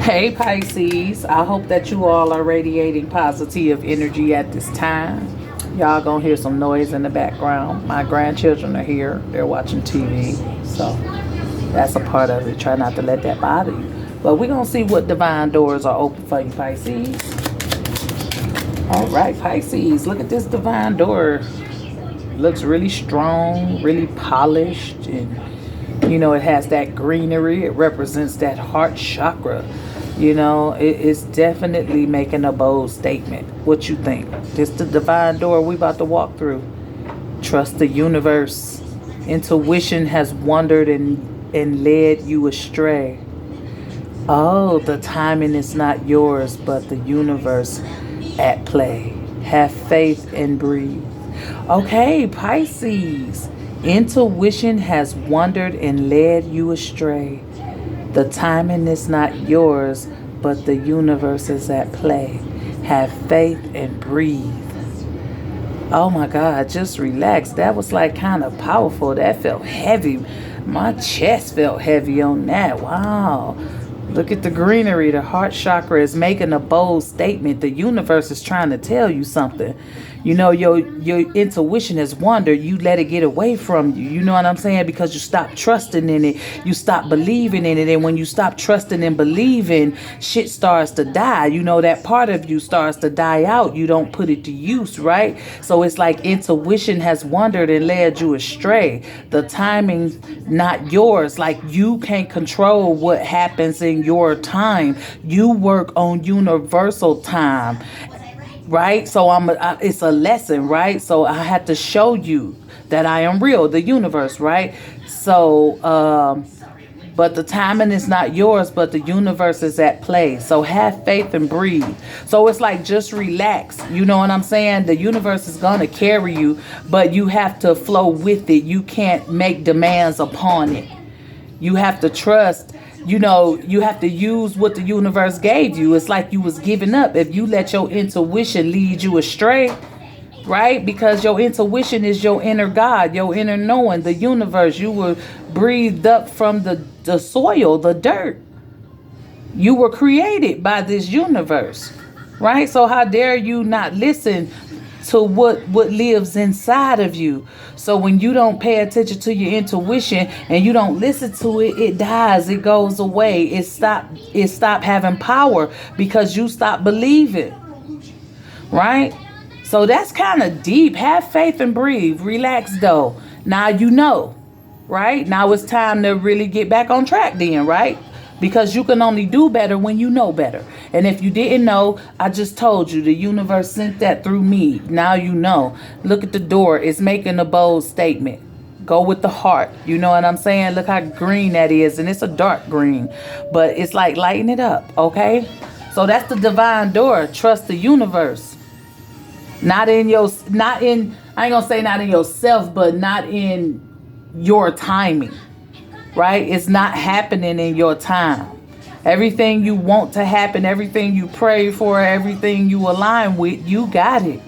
Hey Pisces, I hope that you all are radiating positive energy at this time. Y'all gonna hear some noise in the background. My grandchildren are here, they're watching TV, so that's a part of it. Try not to let that bother you. But we're gonna see what divine doors are open for you, Pisces. All right, Pisces, look at this divine door. Looks really strong, really polished, and it has that greenery. It represents that heart chakra. It's definitely making a bold statement. What you think? This the divine door we about to walk through. Trust the universe. Intuition has wandered and led you astray. Oh, the timing is not yours, but the universe at play. Have faith and breathe. Okay, Pisces. Intuition has wandered and led you astray. The timing is not yours, but the universe is at play. Have faith and breathe. Oh my God, just relax. That was like kind of powerful. That felt heavy. My chest felt heavy on that. Wow. Look at the greenery. The heart chakra is making a bold statement. The universe is trying to tell you something. Your intuition has wandered. You let it get away from you. You know what I'm saying? Because you stop trusting in it. You stop believing in it. And when you stop trusting and believing, shit starts to die. That part of you starts to die out. You don't put it to use, right? So it's like intuition has wandered and led you astray. The timing's not yours. Like you can't control what happens in your time. You work on universal time. Right? So it's a lesson, right? So I had to show you that I am real, the universe, right? So, but the timing is not yours, but the universe is at play. So have faith and breathe. So it's like, just relax. You know what I'm saying? The universe is going to carry you, but you have to flow with it. You can't make demands upon it. You have to trust. You have to use what the universe gave you. It's like you was giving up if you let your intuition lead you astray, right? Because your intuition is your inner God, your inner knowing, the universe. You were breathed up from the soil, the dirt. You were created by this universe, right? So how dare you not listen to what lives inside of you? So when you don't pay attention to your intuition and you don't listen to it, it dies, it goes away, it stop having power because you stop believing, right? So that's kind of deep. Have faith and breathe. Relax though. Now right? Now it's time to really get back on track then, right? Because you can only do better when you know better. And if you didn't know, I just told you, the universe sent that through me. Now you know. Look at the door. It's making a bold statement. Go with the heart. You know what I'm saying? Look how green that is. And it's a dark green. But it's like lighten it up, okay? So that's the divine door. Trust the universe. I ain't gonna say not in yourself, but not in your timing. Right? It's not happening in your time. Everything you want to happen, everything you pray for, everything you align with, you got it.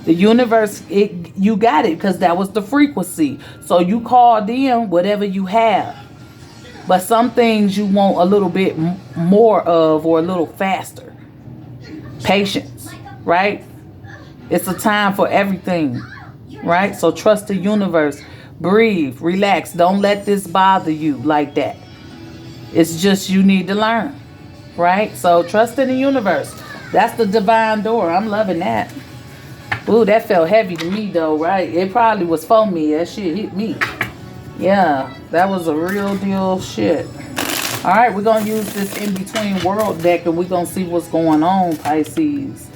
The universe, you got it because that was the frequency. So you called in whatever you have. But some things you want a little bit more of or a little faster. Patience, right? It's a time for everything, right? So trust the universe. Breathe, relax. Don't let this bother you like that. It's just you need to learn, right? So trust in the universe. That's the divine door. I'm loving that. Ooh, that felt heavy to me though, right? It probably was for me. That shit hit me. Yeah, that was a real deal shit. All right, we're going to use this in between world deck and we're going to see what's going on, Pisces.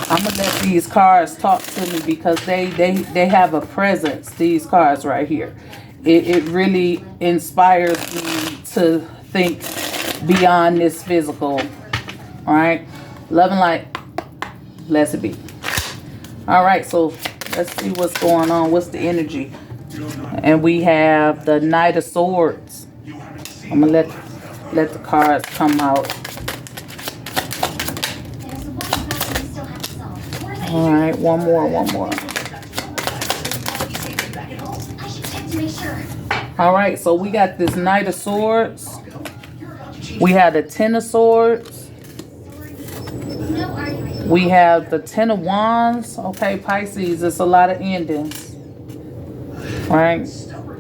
I'm going to let these cards talk to me because they have a presence, these cards right here. It really inspires me to think beyond this physical. All right. Love and light. Blessed be. All right. So let's see what's going on. What's the energy? And we have the Knight of Swords. I'm going to let the cards come out. All right, one more. All right, so we got this Knight of Swords. We have the Ten of Swords. We have the Ten of Wands. Okay, Pisces, it's a lot of endings. Right?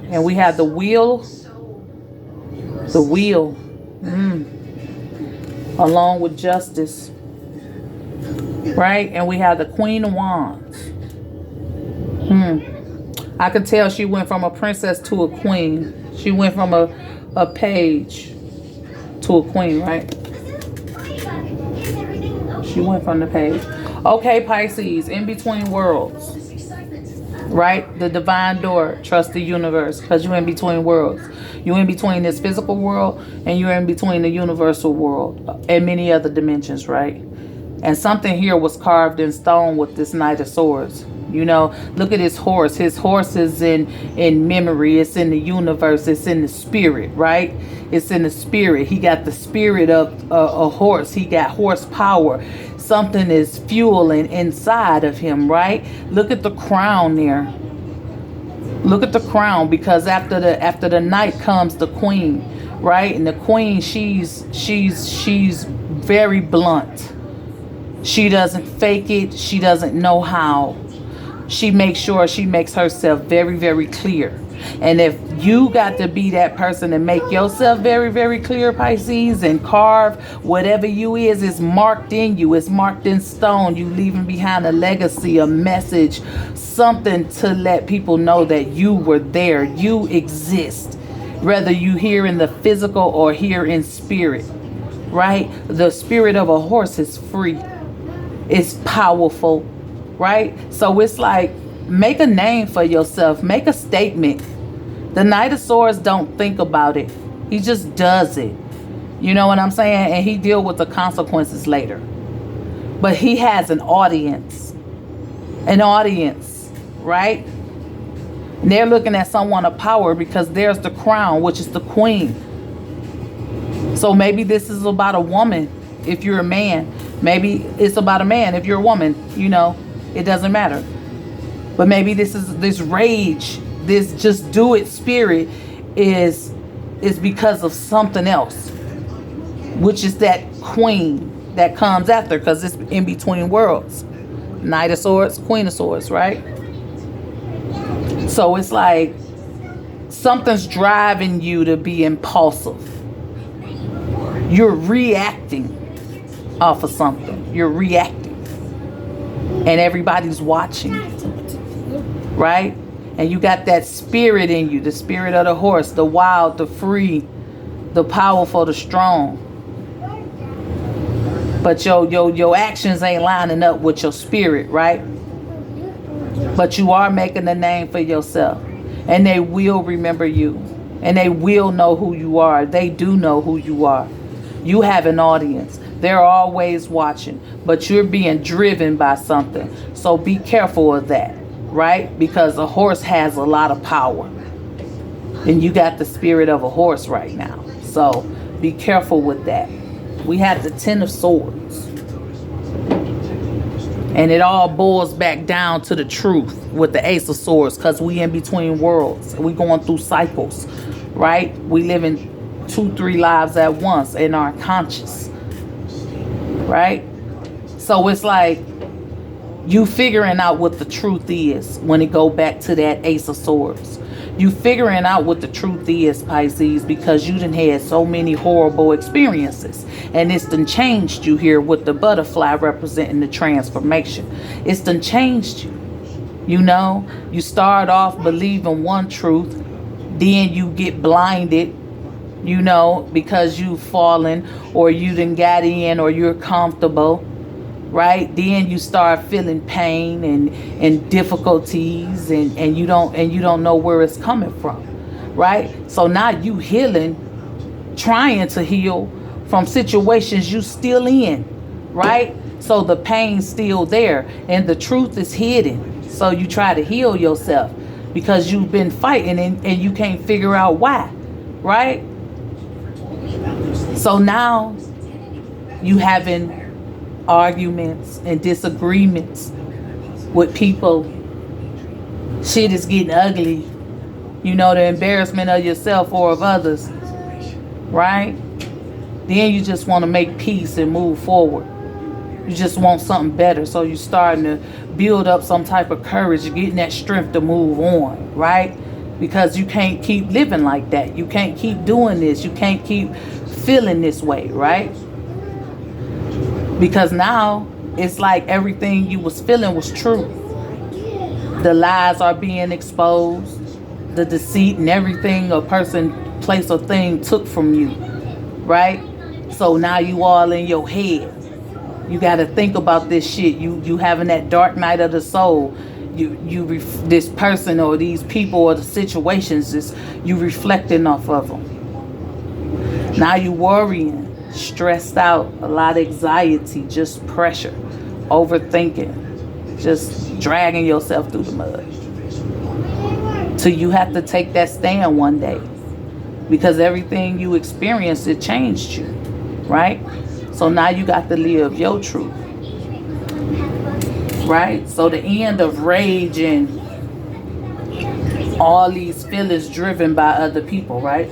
And we have the Wheel. The Wheel. Along with Justice. Right? And we have the Queen of Wands. I could tell she went from a princess to a queen. She went from a page to a queen, right? She went from the page. Okay, Pisces, in between worlds. Right? The divine door. Trust the universe. Because you're in between worlds. You're in between this physical world and you're in between the universal world and many other dimensions, right? And something here was carved in stone with this Knight of Swords. You know, look at his horse. His horse is in memory. It's in the universe. It's in the spirit, right? It's in the spirit. He got the spirit of a horse. He got horsepower. Something is fueling inside of him, right? Look at the crown there. Look at the crown, because after the knight comes the queen, right? And the queen, she's very blunt. She doesn't fake it. She doesn't know how. She makes sure she makes herself very, very clear. And if you got to be that person and make yourself very, very clear, Pisces, and carve whatever you is marked in you. It's marked in stone. You leaving behind a legacy, a message, something to let people know that you were there. You exist. Whether you here in the physical or here in spirit, right? The spirit of a horse is free. It's powerful. Right? So it's like, make a name for yourself. Make a statement. The Knight of Swords don't think about it. He just does it. You know what I'm saying? And he deal with the consequences later. But he has an audience. An audience. Right? And they're looking at someone of power because there's the crown, which is the queen. So maybe this is about a woman if you're a man. Maybe it's about a man if you're a woman, you know. It doesn't matter. But maybe this rage, this just do it spirit is because of something else, which is that queen that comes after, because it's in between worlds. Knight of Swords, Queen of Swords, right? So it's like something's driving you to be impulsive. You're reacting off of something. You're reacting. And everybody's watching, right? And you got that spirit in you, the spirit of the horse, the wild, the free, the powerful, the strong. But your actions ain't lining up with your spirit, right? But you are making a name for yourself. And they will remember you. And they will know who you are. They do know who you are. You have an audience. They're always watching, but you're being driven by something. So be careful of that, right? Because a horse has a lot of power. And you got the spirit of a horse right now. So be careful with that. We have the Ten of Swords. And it all boils back down to the truth with the Ace of Swords, because we in between worlds. We going through cycles, right? We live in 2-3 lives at once in our conscious. Right? So it's like you figuring out what the truth is when it go back to that Ace of Swords. You figuring out what the truth is, Pisces, because you done had so many horrible experiences. And it's done changed you here with the butterfly representing the transformation. It's done changed you. You know, you start off believing one truth, then you get blinded, you know, because you've fallen or you done got in or you're comfortable, right? Then you start feeling pain and difficulties and you don't know where it's coming from, right? So now you healing, trying to heal from situations you still in, right? So the pain's still there and the truth is hidden. So you try to heal yourself because you've been fighting and you can't figure out why, right? So now you having arguments and disagreements with people. Shit is getting ugly. You know, the embarrassment of yourself or of others, right? Then you just want to make peace and move forward. You just want something better. So you're starting to build up some type of courage, getting that strength to move on, right? Because you can't keep living like that. You can't keep doing this. You can't keep feeling this way, right? Because now it's like everything you was feeling was true. The lies are being exposed, the deceit and everything a person, place, or thing took from you, right? So now you all in your head. You got to think about this shit. You having that dark night of the soul. This person or these people or the situations, you reflecting off of them. Now you worrying, stressed out, a lot of anxiety, just pressure, overthinking, just dragging yourself through the mud. So you have to take that stand one day, because everything you experienced, it changed you, right? So now you got to live your truth, right? So the end of rage and all these feelings driven by other people, right?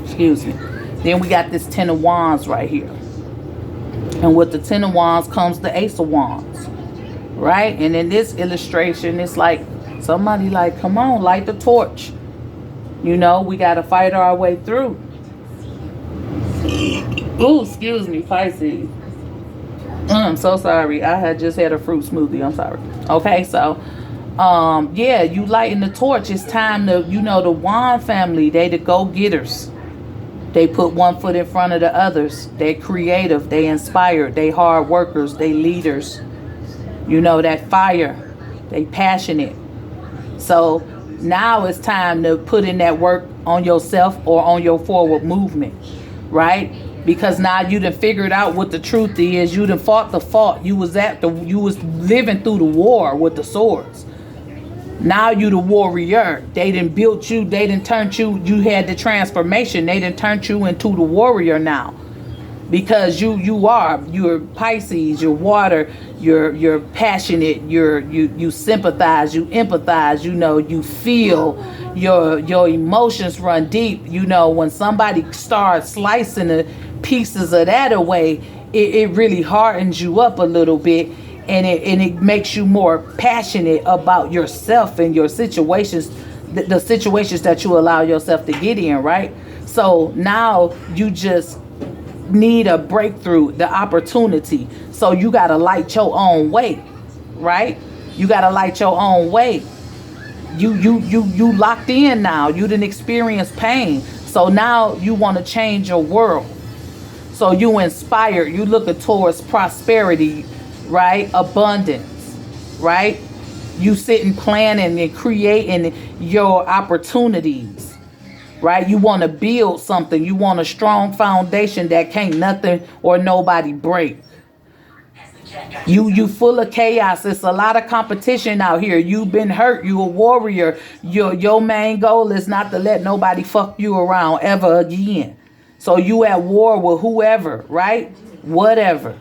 Excuse me. Then we got this Ten of Wands right here. And with the Ten of Wands comes the Ace of Wands, right? And in this illustration, it's like somebody like, come on, light the torch. You know, we got to fight our way through. Ooh, excuse me, Pisces. I'm so sorry. I had just had a fruit smoothie. I'm sorry. Okay, so, yeah, you lighting the torch. It's time to, the Wand family, they the go-getters. They put one foot in front of the others. They creative. They inspired. They hard workers. They leaders. That fire. They passionate. So now it's time to put in that work on yourself or on your forward movement, right? Because now you done figured out what the truth is. You done fought the fought. You was living through the war with the swords. Now you the warrior. They done built you. They done turned you. You had the transformation. They done turned you into the warrior now. Because you're Pisces, you're water, you're passionate, you sympathize, you empathize, you feel, your emotions run deep. When somebody starts slicing the pieces of that away, it really hardens you up a little bit, and it makes you more passionate about yourself and your situations, the situations that you allow yourself to get in, right? So now you just need a breakthrough, the opportunity. So you got to light your own way, right? You got to light your own way. You locked in now. You didn't experience pain. So now you want to change your world. So you inspired. You looking towards prosperity, right? Abundance, right? You sitting planning and creating your opportunities. Right? You want to build something. You want a strong foundation that can't nothing or nobody break. You full of chaos. It's a lot of competition out here. You've been hurt. You a warrior. Your main goal is not to let nobody fuck you around ever again. So you at war with whoever, right? Whatever.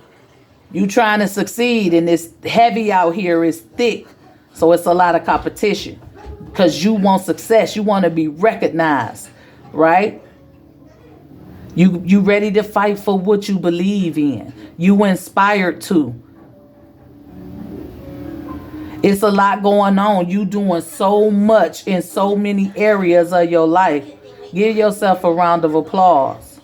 You trying to succeed, and it's heavy out here. It's thick. So it's a lot of competition. Because you want success. You want to be recognized, right? You ready to fight for what you believe in. You inspired to. It's a lot going on. You doing so much in so many areas of your life. Give yourself a round of applause.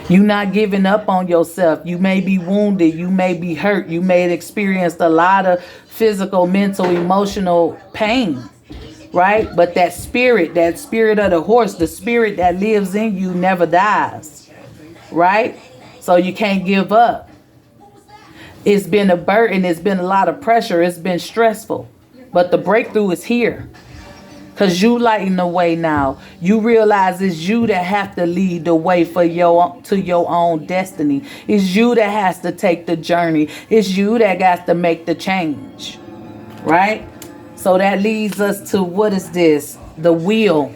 You're not giving up on yourself. You may be wounded. You may be hurt. You may have experienced a lot of physical, mental, emotional pain, right? But that spirit of the horse, the spirit that lives in you never dies, right? So you can't give up. It's been a burden. It's been a lot of pressure. It's been stressful. But the breakthrough is here. Because you lighting the way now. You realize it's you that have to lead the way to your own destiny. It's you that has to take the journey. It's you that got to make the change. Right? So that leads us to, what is this? The wheel.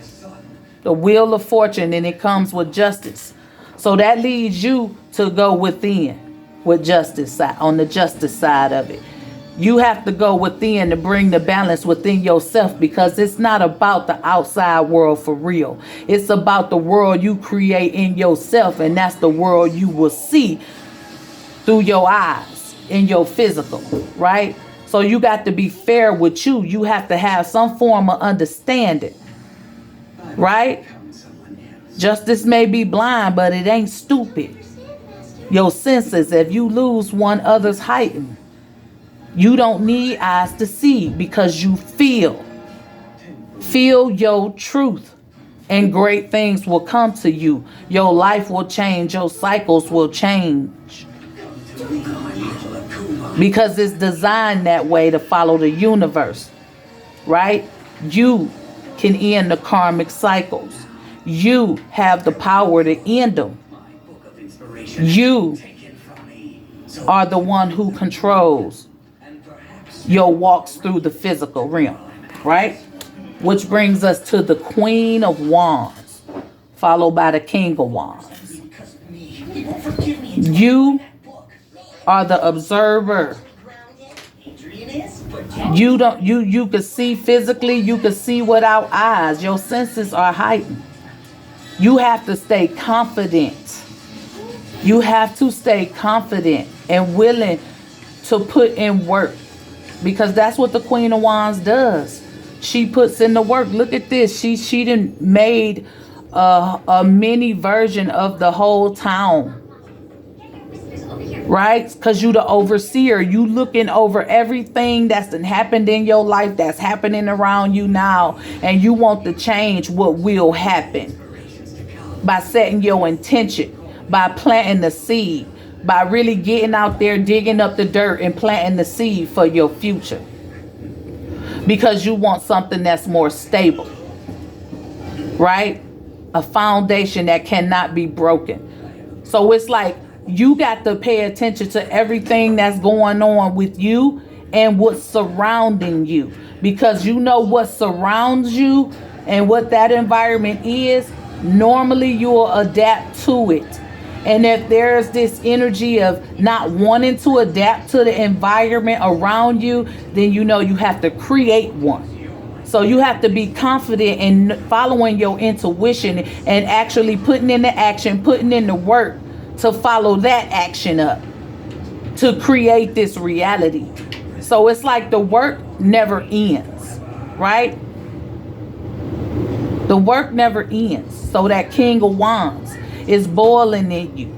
The wheel of fortune, and it comes with justice. So that leads you to go within with justice, on the justice side of it. You have to go within to bring the balance within yourself, because it's not about the outside world for real. It's about the world you create in yourself, and that's the world you will see through your eyes in your physical, right? So you got to be fair with you. You have to have some form of understanding, right? Justice may be blind, but it ain't stupid. Your senses, if you lose one, others heighten. You don't need eyes to see, because you feel. Feel your truth, and great things will come to you. Your life will change. Your cycles will change. Because it's designed that way, to follow the universe, right? You can end the karmic cycles. You have the power to end them. You are the one who controls your walks through the physical realm, right? Which brings us to the Queen of Wands, followed by the King of Wands. You are the observer. You can see physically, you can see without eyes. Your senses are heightened. You have to stay confident. You have to stay confident and willing to put in work, because that's what the Queen of Wands does. She puts in the work. Look at this. She done made a mini version of the whole town, right? Because you the overseer. You looking over everything that's done happened in your life, that's happening around you now, and you want to change what will happen by setting your intention, by planting the seed, by really getting out there, digging up the dirt and planting the seed for your future. Because you want something that's more stable, right? A foundation that cannot be broken. So it's like you got to pay attention to everything that's going on with you and what's surrounding you. Because you know what surrounds you and what that environment is, normally you will adapt to it. And if there's this energy of not wanting to adapt to the environment around you, then you know you have to create one. So you have to be confident in following your intuition and actually putting in the action, putting in the work to follow that action up, to create this reality. So it's like the work never ends, right? The work never ends. So that King of Wands is boiling in you.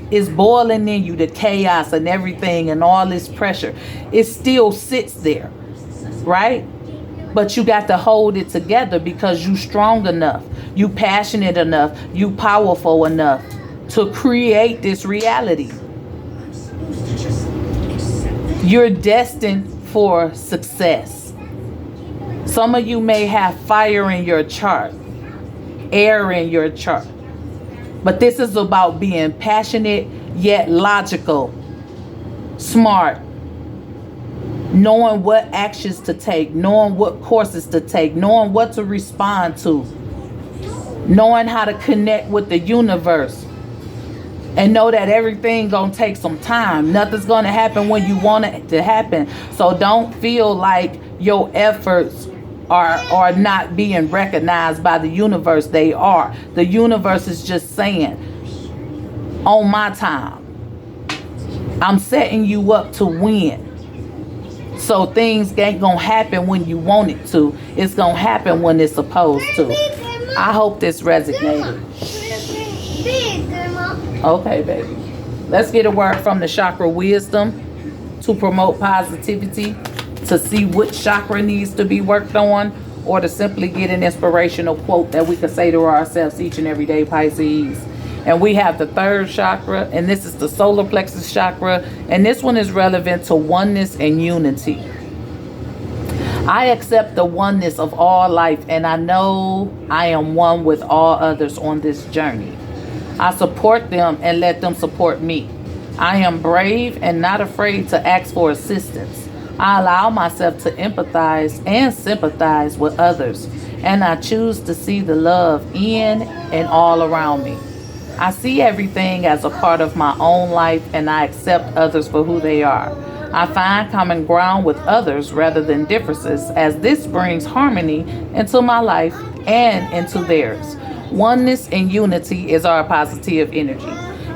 It's boiling in you, the chaos and everything and all this pressure. It still sits there, right? But you got to hold it together, because you strong enough, you passionate enough, you powerful enough to create this reality. You're destined for success. Some of you may have fire in your chart, air in your chart. But this is about being passionate yet logical, smart, knowing what actions to take, knowing what courses to take, knowing what to respond to, knowing how to connect with the universe, and know that everything gonna take some time. Nothing's gonna happen when you want it to happen. So don't feel like your efforts are not being recognized by the universe. They are. The universe is just saying, on my time, I'm setting you up to win. So things ain't gonna happen when you want it to. It's gonna happen when it's supposed to. I hope this resonated. Okay, baby. Let's get a word from the chakra wisdom to promote positivity, to see which chakra needs to be worked on, or to simply get an inspirational quote that we can say to ourselves each and every day, Pisces. And we have the third chakra, and this is the solar plexus chakra, and this one is relevant to oneness and unity. I accept the oneness of all life, and I know I am one with all others on this journey. I support them and let them support me. I am brave and not afraid to ask for assistance. I allow myself to empathize and sympathize with others, and I choose to see the love in and all around me. I see everything as a part of my own life, and I accept others for who they are. I find common ground with others rather than differences, as this brings harmony into my life and into theirs. Oneness and unity is our positive energy.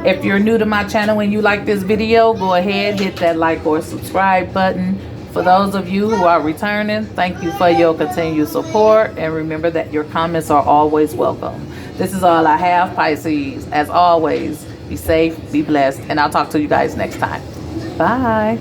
If you're new to my channel and you like this video, go ahead, hit that like or subscribe button. For those of you who are returning, thank you for your continued support, and remember that your comments are always welcome. This is all I have, Pisces. As always, be safe, be blessed, and I'll talk to you guys next time. Bye.